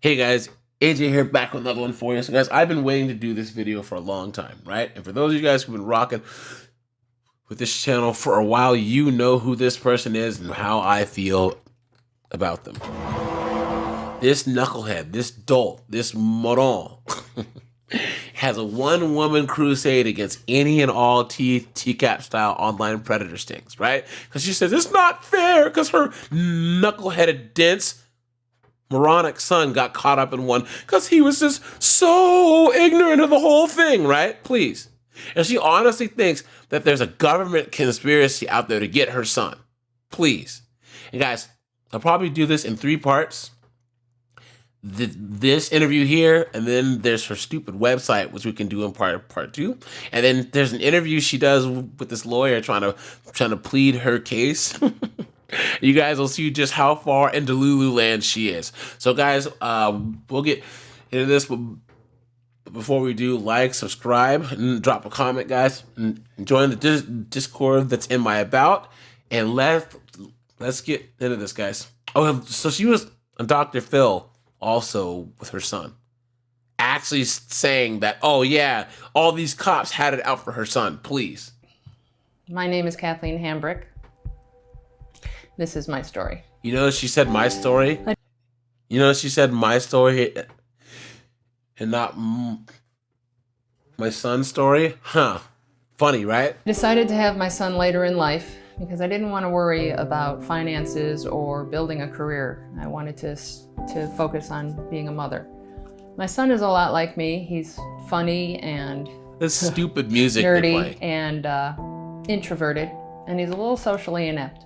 Hey guys, AJ here, back with another one for you. So guys, I've been waiting to do this video for a long time, right? And for those of you guys who've been rocking with this channel for a while, you know who this person is and how I feel about them. This knucklehead, this dolt, this moron has a one-woman crusade against any and all TCAP style online predator stings, right? Because she says it's not fair because her knuckleheaded dense moronic son got caught up in one because he was just so ignorant of the whole thing, right? Please. And she honestly thinks that there's a government conspiracy out there to get her son. Please. And guys, I'll probably do this in 3 parts. This interview here, and then there's her stupid website, which we can do in part 2. And then there's an interview she does with this lawyer trying to plead her case. You guys will see just how far into Lululand she is. So guys, we'll get into this, but before we do, like, subscribe, and drop a comment, guys, and join the Discord that's in my about, and let's get into this, guys. Oh, so she was a Dr. Phil also with her son, actually saying that, oh yeah, all these cops had it out for her son. Please. My name is Kathleen Hambrick. This is my story. You know, she said my story. You know, she said my story and not my son's story. Huh. Funny, right? I decided to have my son later in life because I didn't want to worry about finances or building a career. I wanted to focus on being a mother. My son is a lot like me. He's funny and this stupid music nerdy and introverted, and he's a little socially inept.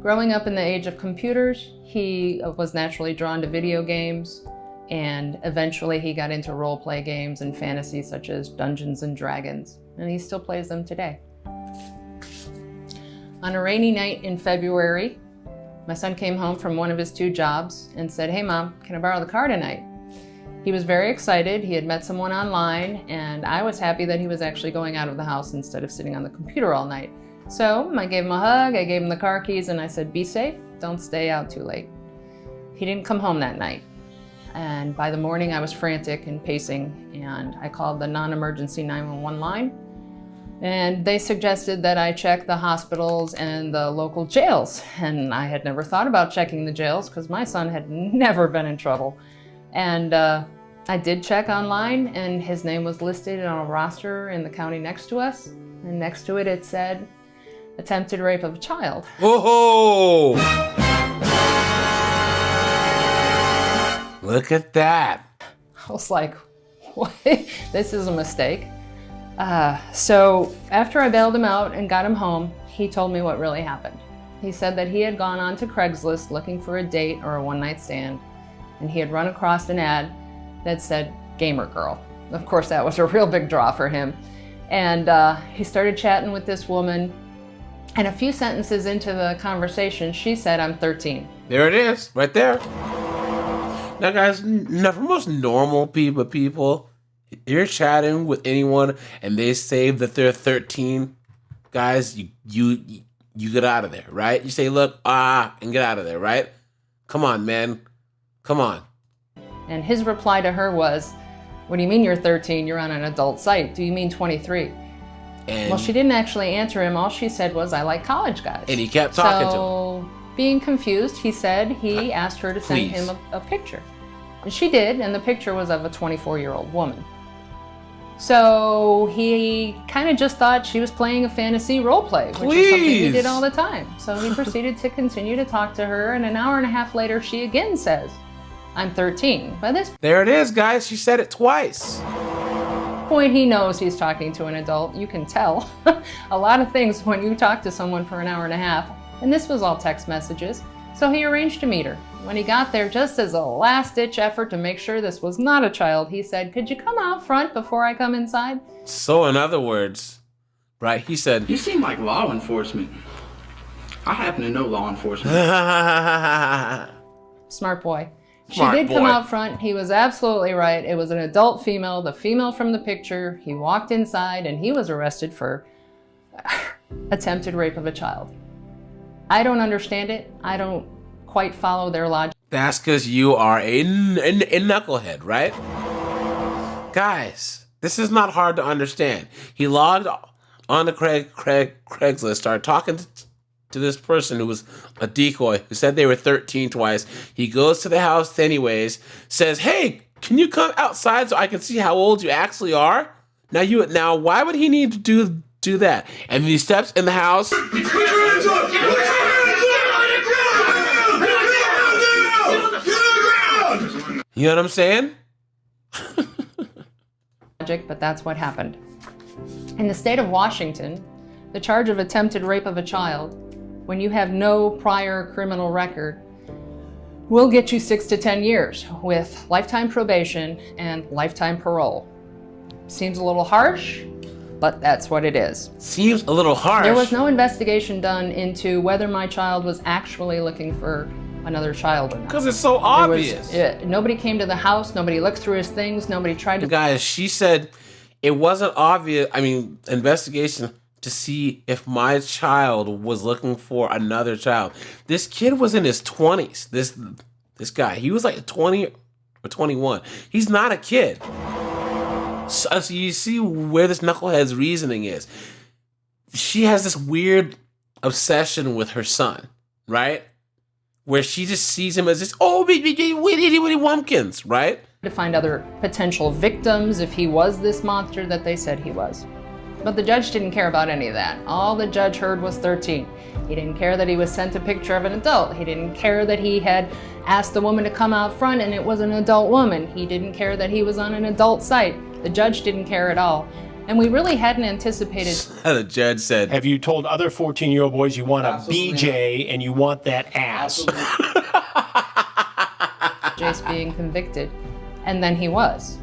Growing up in the age of computers, he was naturally drawn to video games, and eventually he got into role-play games and fantasy such as Dungeons and Dragons, and he still plays them today. On a rainy night in February, my son came home from one of his 2 jobs and said, "Hey Mom, can I borrow the car tonight?" He was very excited. He had met someone online, and I was happy that he was actually going out of the house instead of sitting on the computer all night. So I gave him a hug, I gave him the car keys, and I said, "Be safe, don't stay out too late." He didn't come home that night. And by the morning I was frantic and pacing, and I called the non-emergency 911 line. And they suggested that I check the hospitals and the local jails. And I had never thought about checking the jails because my son had never been in trouble. And I did check online, and his name was listed on a roster in the county next to us. And next to it, it said, attempted rape of a child. Whoa! Look at that. I was like, what? This is a mistake. So after I bailed him out and got him home, he told me what really happened. He said that he had gone on to Craigslist looking for a date or a one-night stand, and he had run across an ad that said gamer girl. Of course, that was a real big draw for him. And he started chatting with this woman, and a few sentences into the conversation, she said, "I'm 13. There it is, right there. Now guys, for most normal people, you're chatting with anyone and they say that they're 13, guys, you get out of there, right? You say, look, and get out of there, right? Come on, man. Come on. And his reply to her was, "What do you mean you're 13? You're on an adult site. Do you mean 23? And, well, she didn't actually answer him. All she said was, "I like college guys." And he kept talking to him. So, being confused, he said he asked her to send him a picture. And she did, and the picture was of a 24-year-old woman. So he kind of just thought she was playing a fantasy role play, which is something he did all the time. So he proceeded to continue to talk to her, and an hour and a half later, she again says, "I'm 13. By this There it is, guys. She said it twice. point, he knows he's talking to an adult. You can tell a lot of things when you talk to someone for an hour and a half. And this was all text messages. So he arranged to meet her. When he got there, just as a last-ditch effort to make sure this was not a child, he said, "Could you come out front before I come inside?" So in other words, right, he said, "You seem like law enforcement. I happen to know law enforcement." Smart boy. She Smart did come boy. out front. He was absolutely right. It was an adult female, the female from the picture. He walked inside and he was arrested for attempted rape of a child. I don't understand it. I don't quite follow their logic. That's because you are a knucklehead, right? Guys, this is not hard to understand. He logged on to Craigslist, started talking to this person who was a decoy, who said they were 13 twice. He goes to the house anyways, says, hey, can you come outside so I can see how old you actually are? Now, why would he need to do that? And then he steps in the house. You know what I'm saying? But that's what happened. In the state of Washington, the charge of attempted rape of a child, when you have no prior criminal record, will get you 6 to 10 years with lifetime probation and lifetime parole. Seems a little harsh, but that's what it is. Seems a little harsh. There was no investigation done into whether my child was actually looking for another child or not. Because it's so obvious. Nobody came to the house, nobody looked through his things, nobody tried to... Guys, she said it wasn't obvious, investigation to see if my child was looking for another child. This kid was in his 20s. This guy, he was like 20 or 21. He's not a kid. So you see where this knucklehead's reasoning is. She has this weird obsession with her son, right? Where she just sees him as this, itty bitty wumpkins, right? To find other potential victims if he was this monster that they said he was. But the judge didn't care about any of that. All the judge heard was 13. He didn't care that he was sent a picture of an adult. He didn't care that he had asked the woman to come out front and it was an adult woman. He didn't care that he was on an adult site. The judge didn't care at all. And we really hadn't anticipated... The judge said... Have you told other 14-year-old boys you want a BJ and you want that ass? Jace being convicted. And then he was.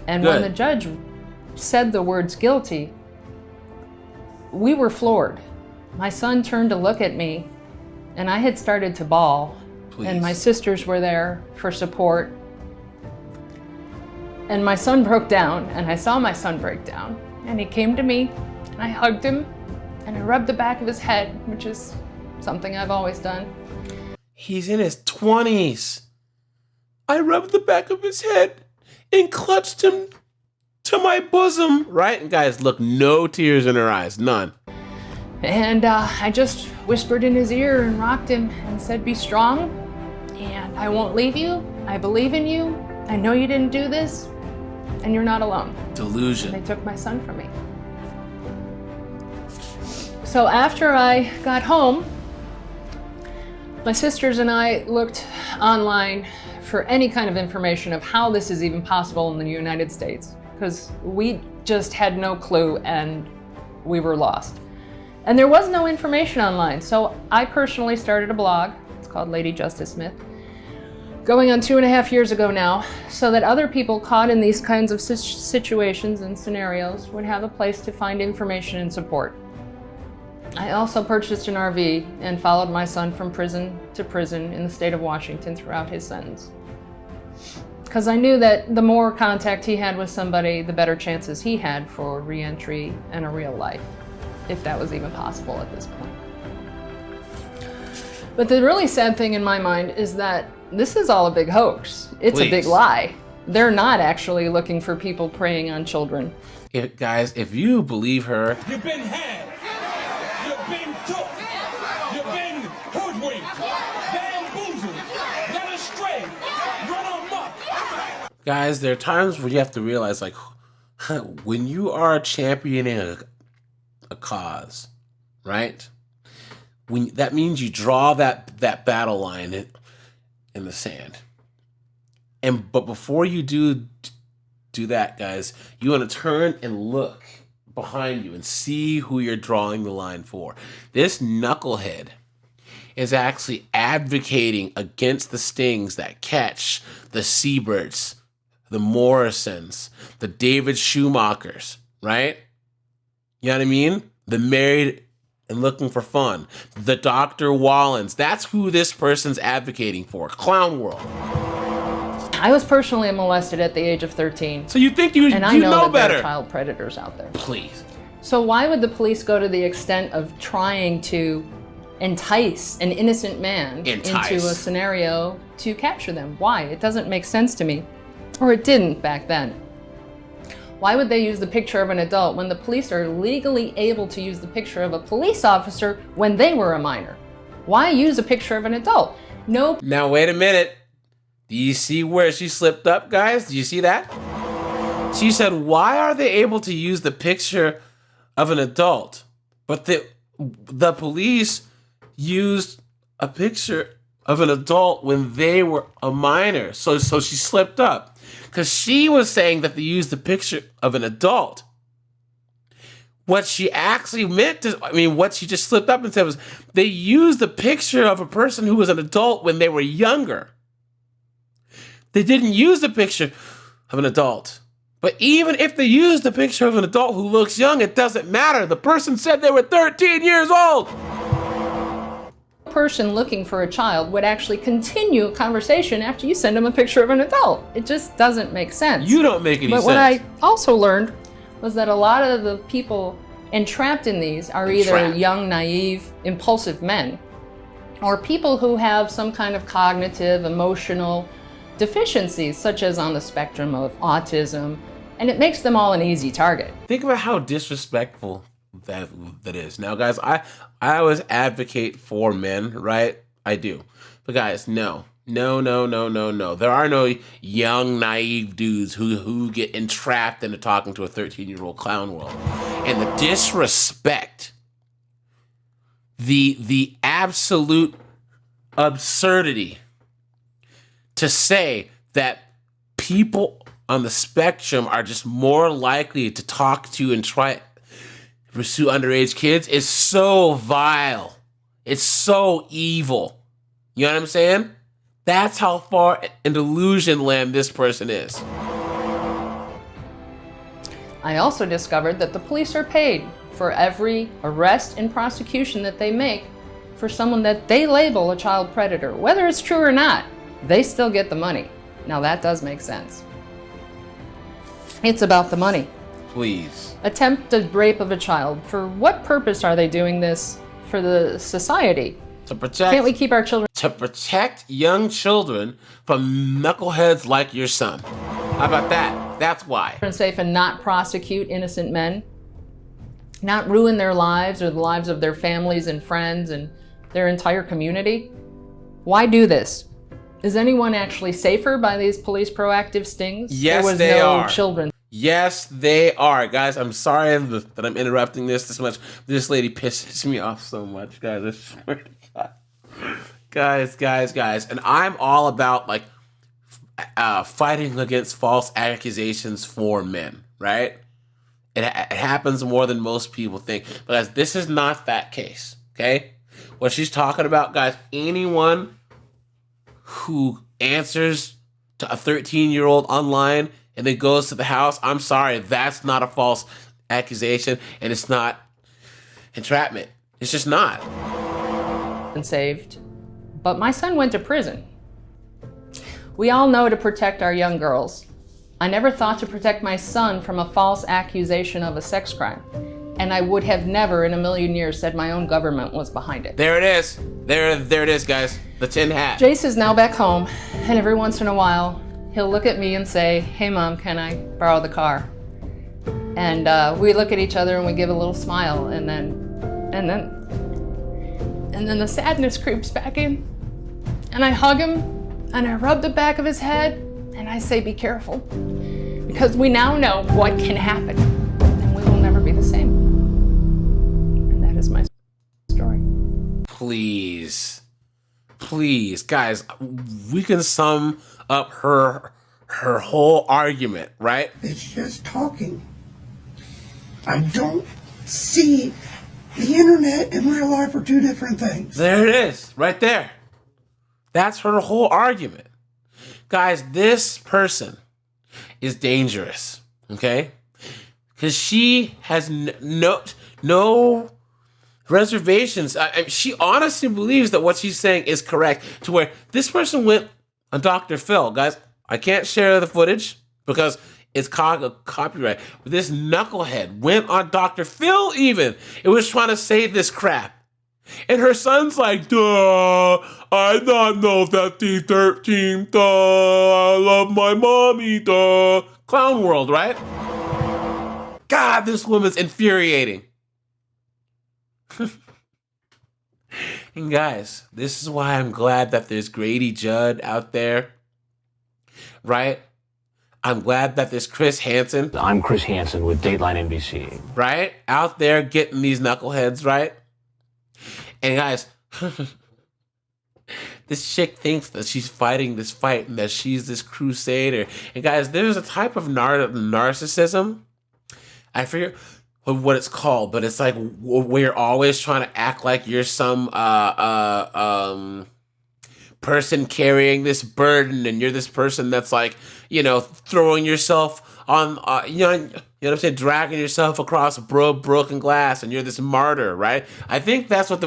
And Good. when the judge said the words guilty, we were floored. My son turned to look at me, and I had started to bawl. Please. And my sisters were there for support. And my son broke down, and I saw my son break down. And he came to me, and I hugged him, and I rubbed the back of his head, which is something I've always done. He's in his 20s. I rubbed the back of his head and clutched him to my bosom. Right? And guys, look, no tears in her eyes. None. And I just whispered in his ear and rocked him and said, be strong, and I won't leave you. I believe in you. I know you didn't do this, and you're not alone. Delusion. And they took my son from me. So after I got home, my sisters and I looked online for any kind of information of how this is even possible in the United States, because we just had no clue and we were lost. And there was no information online, so I personally started a blog. It's called Lady Justice Smith, going on 2.5 years ago now, so that other people caught in these kinds of situations and scenarios would have a place to find information and support. I also purchased an RV and followed my son from prison to prison in the state of Washington throughout his sentence. Because I knew that the more contact he had with somebody, the better chances he had for re-entry and a real life, if that was even possible at this point. But the really sad thing in my mind is that this is all a big hoax. It's a big lie. They're not actually looking for people preying on children. Guys, if you believe her... You've been had. You've been took. You've been hoodwinked. Bamboozled. Led astray. Run amok. Guys, there are times where you have to realize, like, when you are championing a cause, right? That means you draw that battle line in the sand. But before you do that, guys, you want to turn and look behind you and see who you're drawing the line for. This knucklehead is actually advocating against the stings that catch the Seaberts, the Morrisons, the David Schumachers, right? You know what I mean? The married and looking for fun. The Dr. Wallens. That's who this person's advocating for. Clown world. I was personally molested at the age of 13. So you think you know better? And I know that there are child predators out there. Please. So why would the police go to the extent of trying to entice an innocent man into a scenario to capture them. Why? It doesn't make sense to me. Or it didn't back then. Why would they use the picture of an adult when the police are legally able to use the picture of a police officer when they were a minor? Why use a picture of an adult? No. Now, wait a minute. Do you see where she slipped up, guys? Do you see that? She said, why are they able to use the picture of an adult? But the police used a picture of an adult when they were a minor. So she slipped up. Because she was saying that they used the picture of an adult. What she actually meant to, what she just slipped up and said was, they used the picture of a person who was an adult when they were younger. They didn't use the picture of an adult. But even if they used the picture of an adult who looks young, it doesn't matter. The person said they were 13 years old. A person looking for a child would actually continue a conversation after you send them a picture of an adult. It just doesn't make sense. You don't make any sense. But what I also learned was that a lot of the people entrapped in these are either young, naive, impulsive men, or people who have some kind of cognitive, emotional deficiencies, such as on the spectrum of autism, and it makes them all an easy target. Think about how disrespectful that is. Now, guys, I always advocate for men, right? I do. But guys, no. There are no young, naive dudes who get entrapped into talking to a 13-year-old clown world. And the disrespect, the absolute absurdity to say that people on the spectrum are just more likely to talk to and try to pursue underage kids is so vile. It's so evil. You know what I'm saying? That's how far in delusion land this person is. I also discovered that the police are paid for every arrest and prosecution that they make for someone that they label a child predator. Whether it's true or not, they still get the money. Now that does make sense. It's about the money. Please. Attempted rape of a child. For what purpose are they doing this for the society? To protect. Can't we keep our children? To protect young children from knuckleheads like your son. How about that? That's why. Safe and not prosecute innocent men? Not ruin their lives or the lives of their families and friends and their entire community? Why do this? Is anyone actually safer by these police proactive stings? Yes, there was they no are. Children. Yes, they are. Guys, I'm sorry that I'm interrupting this much. This lady pisses me off so much, guys. I swear to God. Guys. And I'm all about, fighting against false accusations for men, right? It happens more than most people think. But guys, this is not that case, okay? What she's talking about, guys, anyone who answers to a 13-year-old online and then goes to the house, I'm sorry, that's not a false accusation, and it's not entrapment. It's just not. And saved. But my son went to prison. We all know to protect our young girls. I never thought to protect my son from a false accusation of a sex crime. And I would have never in a million years said my own government was behind it. There it is. There it is, guys. The tin hat. Jace is now back home, and every once in a while, he'll look at me and say, "Hey Mom, can I borrow the car?" And we look at each other and we give a little smile, and then the sadness creeps back in. And I hug him, and I rub the back of his head, and I say, "Be careful," because we now know what can happen, and we will never be the same. And that is my story. Please, guys, we can sum up her whole argument, right? It's just talking. I don't see the internet and real life are two different things. There it is, right there. That's her whole argument. Guys, this person is dangerous, okay? Because she has no reservations. She honestly believes that what she's saying is correct, to where this person went on Dr. Phil. Guys, I can't share the footage because it's copyright. But this knucklehead went on Dr. Phil even. It was trying to say this crap. And her son's like, duh, I not know that the 13th, I love my mommy, duh. Clown world, right? God, this woman's infuriating. And guys, this is why I'm glad that there's Grady Judd out there, right? I'm glad that there's Chris Hansen. I'm Chris Hansen with Dateline NBC. Right? Out there getting these knuckleheads, right? And guys, this chick thinks that she's fighting this fight and that she's this crusader. And guys, there's a type of narcissism. I forget what it's called, but it's like we're always trying to act like you're some person carrying this burden, and you're this person that's like, you know, throwing yourself on, you know what I'm saying, dragging yourself across broken glass, and you're this martyr, right? I think that's what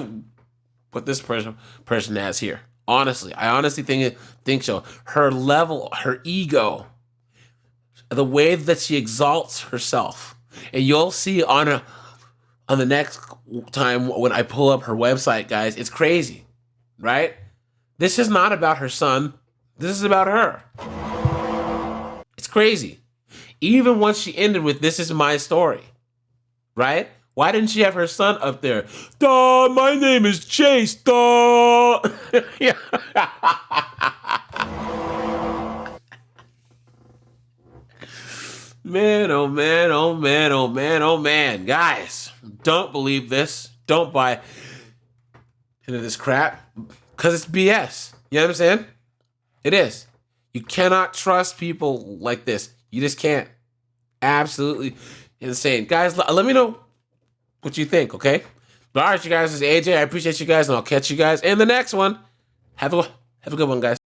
this person has here. Honestly, I honestly think so. Her level, her ego, the way that she exalts herself, and you'll see on the next time when I pull up her website, guys, it's crazy, right? This is not about her son. This is about her. It's crazy. Even once she ended with, "This is my story," right? Why didn't she have her son up there? Duh, my name is Chase, duh. Man, oh man, oh man, oh man, oh man. Guys, don't believe this. Don't buy into this crap, because it's BS. You know what I'm saying? It is. You cannot trust people like this. You just can't. Absolutely insane. Guys, let me know what you think, okay? But all right, you guys, this is AJ. I appreciate you guys, and I'll catch you guys in the next one. Have a good one, guys.